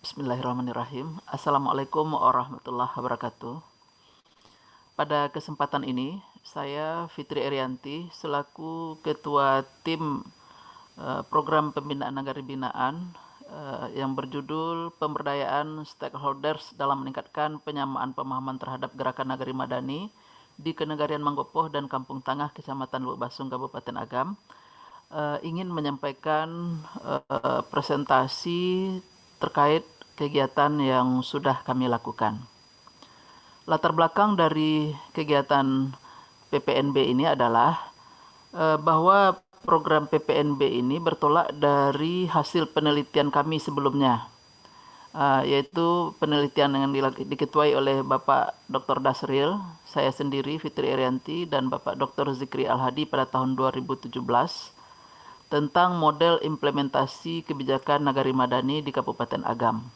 Bismillahirrahmanirrahim. Assalamualaikum warahmatullahi wabarakatuh. Pada kesempatan ini, saya Fitri Erianti selaku Ketua Tim Program Pembinaan Nagari Binaan yang berjudul Pemberdayaan Stakeholders dalam Meningkatkan Penyamaan Pemahaman Terhadap Gerakan Nagari Madani di Kenegarian Manggopoh dan Kampung Tangah, Kecamatan Lubuk Basung, Kabupaten Agam, ingin menyampaikan presentasi terkait kegiatan yang sudah kami lakukan. Latar belakang dari kegiatan PPNB ini adalah bahwa program PPNB ini bertolak dari hasil penelitian kami sebelumnya, yaitu penelitian yang diketuai oleh Bapak Dr. Dasril, saya sendiri Fitri Erianti, dan Bapak Dr. Zikri Al-Hadi pada tahun 2017 tentang model implementasi kebijakan Nagari Madani di Kabupaten Agam.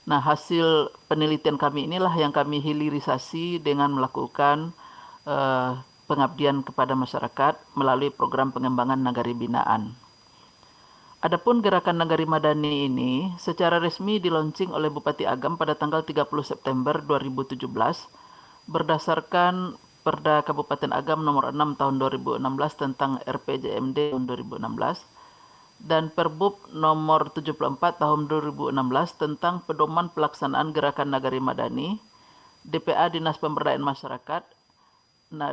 Nah, hasil penelitian kami inilah yang kami hilirisasi dengan melakukan pengabdian kepada masyarakat melalui program pengembangan nagari binaan. Adapun gerakan Nagari Madani ini secara resmi dilaunching oleh Bupati Agam pada tanggal 30 September 2017 berdasarkan Perda Kabupaten Agam nomor 6 tahun 2016 tentang RPJMD tahun 2016 dan Perbub nomor 74 tahun 2016 tentang pedoman pelaksanaan gerakan Nagari Madani, DPA Dinas Pemberdayaan Masyarakat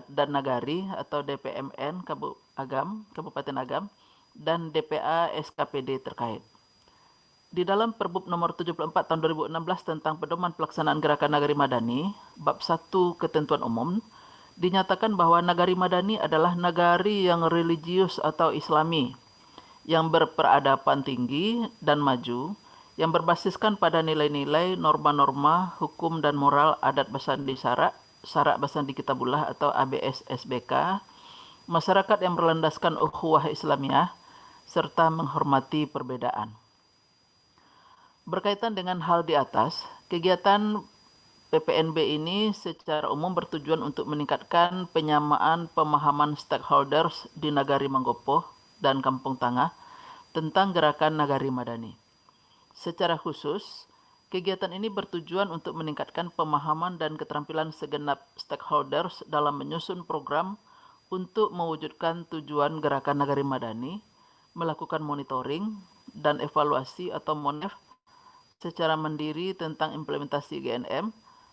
dan Nagari atau DPMN Kabupaten Agam, dan DPA SKPD terkait. Di dalam Perbub nomor 74 tahun 2016 tentang pedoman pelaksanaan gerakan Nagari Madani, bab 1 ketentuan umum, dinyatakan bahwa Nagari Madani adalah nagari yang religius atau islami, yang berperadaban tinggi dan maju, yang berbasiskan pada nilai-nilai, norma-norma, hukum dan moral adat Basandi Sarak Basandi Kitabullah atau ABS SBK, masyarakat yang berlandaskan ukhuwah Islamiyah, serta menghormati perbedaan. Berkaitan dengan hal di atas, kegiatan PPNB ini secara umum bertujuan untuk meningkatkan penyamaan pemahaman stakeholders di Nagari Manggopoh dan Kampung Tangah tentang gerakan Nagari Madani. Secara khusus, kegiatan ini bertujuan untuk meningkatkan pemahaman dan keterampilan segenap stakeholders dalam menyusun program untuk mewujudkan tujuan gerakan Nagari Madani, melakukan monitoring dan evaluasi atau MONEF secara mandiri tentang implementasi GNM,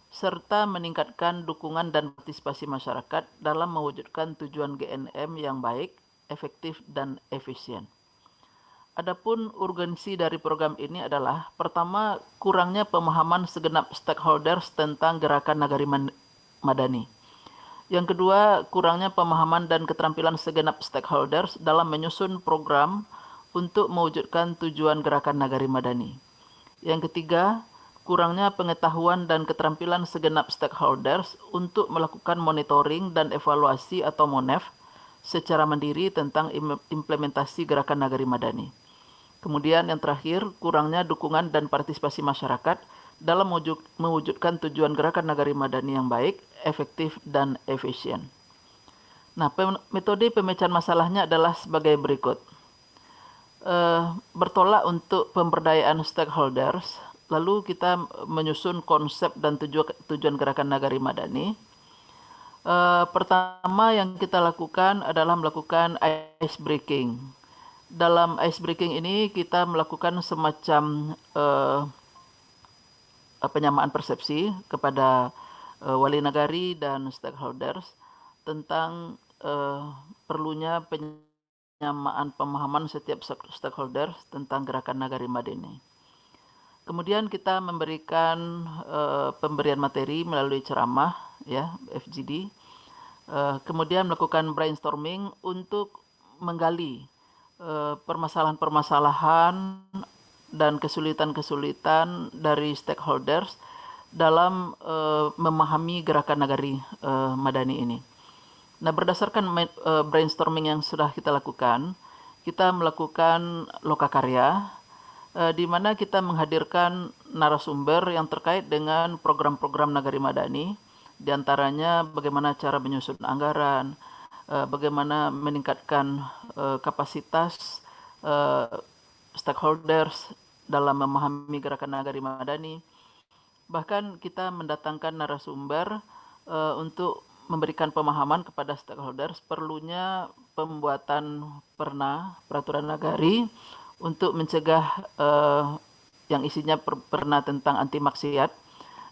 serta meningkatkan dukungan dan partisipasi masyarakat dalam mewujudkan tujuan GNM yang baik, efektif, dan efisien. Adapun urgensi dari program ini adalah, pertama, kurangnya pemahaman segenap stakeholders tentang gerakan Nagari Madani. Yang kedua, kurangnya pemahaman dan keterampilan segenap stakeholders dalam menyusun program untuk mewujudkan tujuan gerakan Nagari Madani. Yang ketiga, kurangnya pengetahuan dan keterampilan segenap stakeholders untuk melakukan monitoring dan evaluasi atau MONEF secara mandiri tentang implementasi gerakan Nagari Madani. Kemudian yang terakhir, kurangnya dukungan dan partisipasi masyarakat dalam mewujudkan tujuan gerakan Nagari Madani yang baik, efektif, dan efisien. Nah, metode pemecahan masalahnya adalah sebagai berikut. Bertolak untuk pemberdayaan stakeholders, lalu kita menyusun konsep dan tujuan gerakan Nagari Madani. Pertama yang kita lakukan adalah melakukan ice breaking. Dalam ice breaking ini kita melakukan semacam penyamaan persepsi kepada wali nagari dan stakeholders tentang perlunya penyamaan pemahaman setiap stakeholder tentang gerakan Nagari Madani. Kemudian kita memberikan pemberian materi melalui ceramah, ya, FGD. Kemudian melakukan brainstorming untuk menggali permasalahan-permasalahan dan kesulitan-kesulitan dari stakeholders dalam memahami gerakan Nagari Madani ini. Nah, berdasarkan brainstorming yang sudah kita lakukan, kita melakukan lokakarya, di mana kita menghadirkan narasumber yang terkait dengan program-program Nagari Madani, diantaranya bagaimana cara menyusun anggaran, bagaimana meningkatkan kapasitas stakeholders dalam memahami gerakan Nagari Madani. Bahkan kita mendatangkan narasumber untuk memberikan pemahaman kepada stakeholders perlunya pembuatan peraturan nagari untuk mencegah yang isinya perna tentang anti maksiat,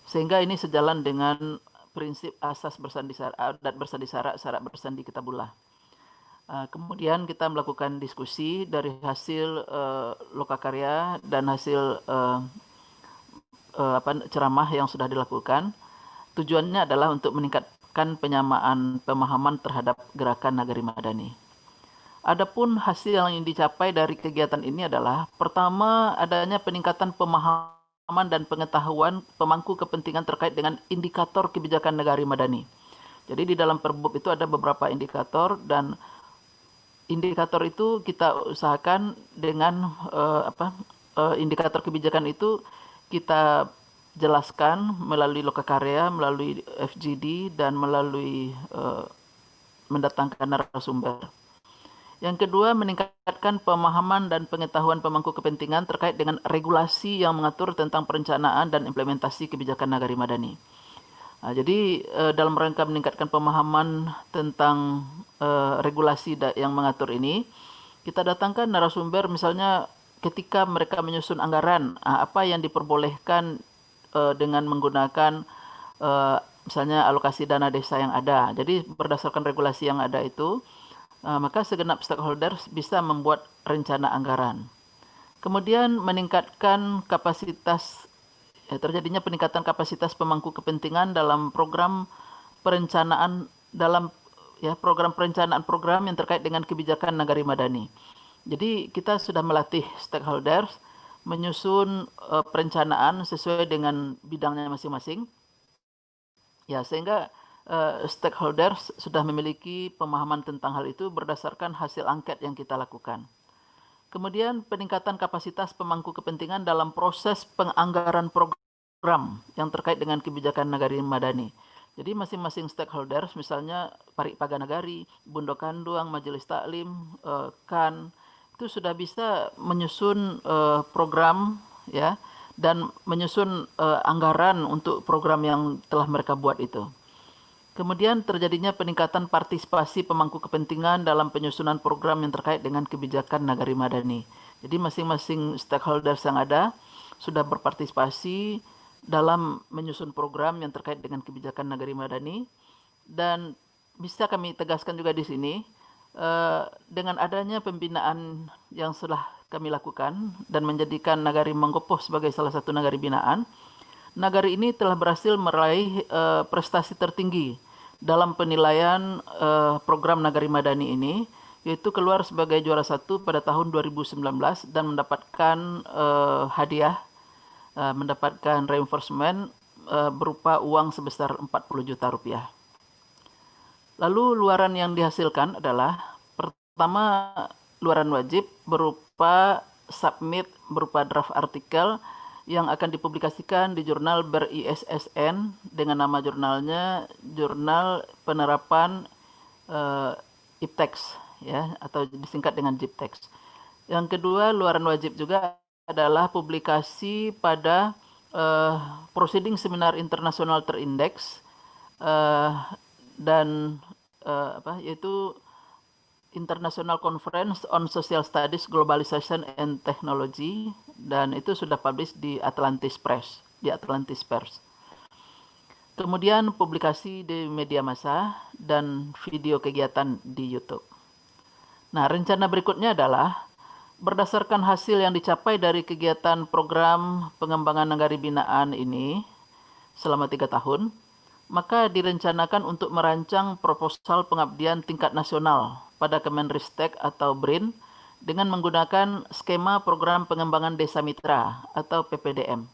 sehingga ini sejalan dengan prinsip asas bersandi sara, adat bersandi sara, syarat bersandi kitabullah. Kemudian kita melakukan diskusi dari hasil lokakarya dan hasil ceramah yang sudah dilakukan. Tujuannya adalah untuk meningkatkan penyamaan pemahaman terhadap gerakan Nagari Madani. Adapun hasil yang dicapai dari kegiatan ini adalah pertama, adanya peningkatan pemahaman dan pengetahuan pemangku kepentingan terkait dengan indikator kebijakan Nagari Madani. Jadi di dalam Perbub itu ada beberapa indikator, dan indikator itu kita usahakan dengan indikator kebijakan itu kita jelaskan melalui lokakarya, melalui FGD, dan melalui mendatangkan narasumber. Yang kedua, meningkatkan pemahaman dan pengetahuan pemangku kepentingan terkait dengan regulasi yang mengatur tentang perencanaan dan implementasi kebijakan Nagari Madani. Jadi dalam rangka meningkatkan pemahaman tentang regulasi yang mengatur ini, kita datangkan narasumber misalnya ketika mereka menyusun anggaran, apa yang diperbolehkan dengan menggunakan misalnya alokasi dana desa yang ada. Jadi berdasarkan regulasi yang ada itu, maka segenap stakeholders bisa membuat rencana anggaran. Kemudian meningkatkan kapasitas, terjadinya peningkatan kapasitas pemangku kepentingan dalam program perencanaan program yang terkait dengan kebijakan Nagari Madani. Jadi kita sudah melatih stakeholders menyusun perencanaan sesuai dengan bidangnya masing-masing. Ya, sehingga stakeholders sudah memiliki pemahaman tentang hal itu berdasarkan hasil angket yang kita lakukan. Kemudian peningkatan kapasitas pemangku kepentingan dalam proses penganggaran program yang terkait dengan kebijakan Nagari Madani. Jadi masing-masing stakeholders, misalnya Parikpaga Nagari, Bundo Kanduang, Majelis Taklim, KAN, itu sudah bisa menyusun program, ya, dan menyusun anggaran untuk program yang telah mereka buat itu. Kemudian terjadinya peningkatan partisipasi pemangku kepentingan dalam penyusunan program yang terkait dengan kebijakan Nagari Madani. Jadi masing-masing stakeholders yang ada sudah berpartisipasi dalam menyusun program yang terkait dengan kebijakan Nagari Madani. Dan bisa kami tegaskan juga di sini, dengan adanya pembinaan yang telah kami lakukan dan menjadikan Nagari Manggopoh sebagai salah satu nagari binaan, nagari ini telah berhasil meraih prestasi tertinggi dalam penilaian program Nagari Madani ini, yaitu keluar sebagai juara 1 pada tahun 2019 dan mendapatkan hadiah, mendapatkan reinforcement berupa uang sebesar 40 juta rupiah. Lalu luaran yang dihasilkan adalah pertama, luaran wajib berupa submit berupa draft artikel yang akan dipublikasikan di jurnal ber-ISSN dengan nama jurnalnya Jurnal Penerapan IPTEX, ya, atau disingkat dengan JIPTEX. Yang kedua, luaran wajib juga adalah publikasi pada proceeding seminar internasional terindeks dan yaitu International Conference on Social Studies, Globalization and Technology, dan itu sudah publish di Atlantis Press, di Atlantis Press. Kemudian publikasi di media massa dan video kegiatan di YouTube. Nah, rencana berikutnya adalah berdasarkan hasil yang dicapai dari kegiatan program pengembangan nagari binaan ini selama 3 tahun, maka direncanakan untuk merancang proposal pengabdian tingkat nasional pada Kemenristek atau BRIN dengan menggunakan skema program pengembangan desa mitra atau PPDM.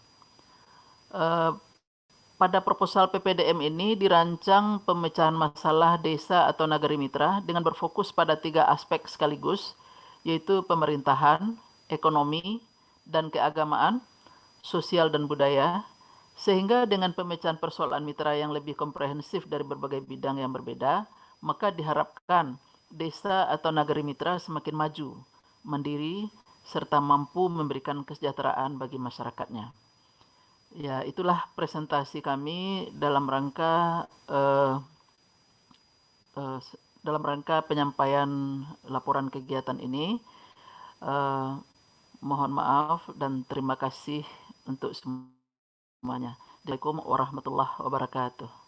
Pada proposal PPDM ini dirancang pemecahan masalah desa atau nagari mitra dengan berfokus pada 3 aspek sekaligus, yaitu pemerintahan, ekonomi, dan keagamaan, sosial dan budaya, sehingga dengan pemecahan persoalan mitra yang lebih komprehensif dari berbagai bidang yang berbeda, maka diharapkan desa atau nagari mitra semakin maju, mandiri, serta mampu memberikan kesejahteraan bagi masyarakatnya. Ya, itulah presentasi kami dalam rangka penyampaian laporan kegiatan ini. Mohon maaf dan terima kasih untuk semuanya. Assalamualaikum warahmatullahi wabarakatuh.